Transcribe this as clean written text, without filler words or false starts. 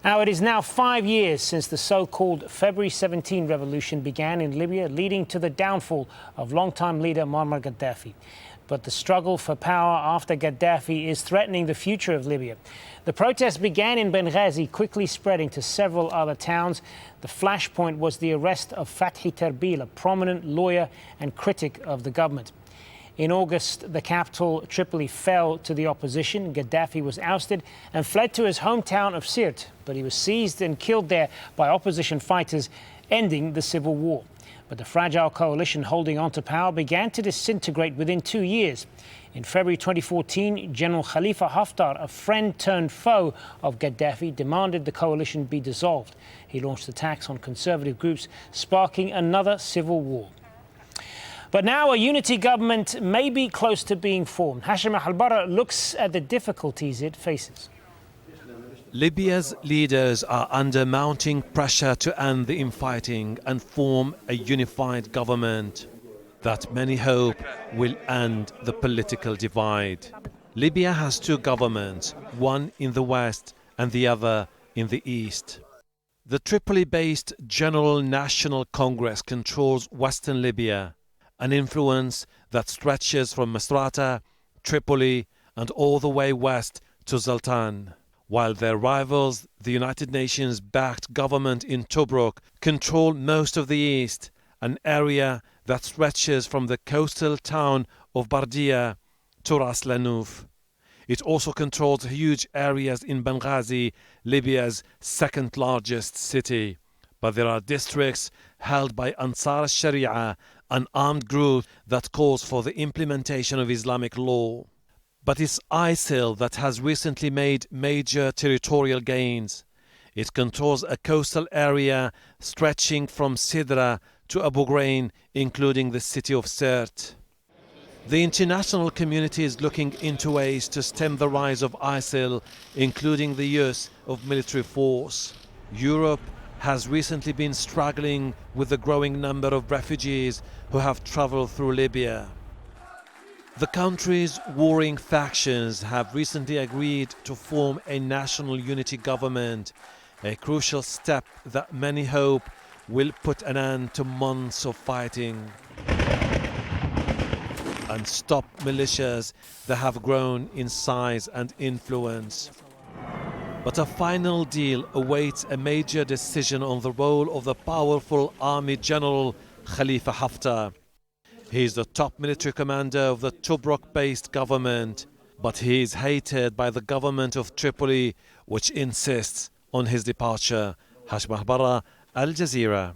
Now, it is now 5 years since the so-called February 17 revolution began in Libya, leading to the downfall of longtime leader Muammar Gaddafi. But the struggle for power after Gaddafi is threatening the future of Libya. The protests began in Benghazi, quickly spreading to several other towns. The flashpoint was the arrest of Fathi Terbil, a prominent lawyer and critic of the government. In August, the capital, Tripoli, fell to the opposition. Gaddafi was ousted and fled to his hometown of Sirte, but he was seized and killed there by opposition fighters, ending the civil war. But the fragile coalition holding on to power began to disintegrate within 2 years. In February 2014, General Khalifa Haftar, a friend turned foe of Gaddafi, demanded the coalition be dissolved. He launched attacks on conservative groups, sparking another civil war. But now a unity government may be close to being formed. Hashem Ahelbarra looks at the difficulties it faces. Libya's leaders are under mounting pressure to end the infighting and form a unified government that many hope will end the political divide. Libya has two governments, one in the west and the other in the east. The Tripoli-based General National Congress controls western Libya, an influence that stretches from Misrata, Tripoli and all the way west to Zaltan, while their rivals, the United Nations-backed government in Tobruk, control most of the east, an area that stretches from the coastal town of Bardia to Ras Lanuf. It also controls huge areas in Benghazi, Libya's second largest city. But there are districts held by Ansar al-Sharia, an armed group that calls for the implementation of Islamic law. But it's ISIL that has recently made major territorial gains. It controls a coastal area stretching from Sidra to Abu Ghraib, including the city of Sirte. The international community is looking into ways to stem the rise of ISIL, including the use of military force. Europe has recently been struggling with the growing number of refugees who have traveled through Libya. The country's warring factions have recently agreed to form a national unity government, a crucial step that many hope will put an end to months of fighting and stop militias that have grown in size and influence. But a final deal awaits a major decision on the role of the powerful army general Khalifa Haftar. He is the top military commander of the Tobruk-based government, but he is hated by the government of Tripoli, which insists on his departure. Hashem Ahelbarra, Al Jazeera.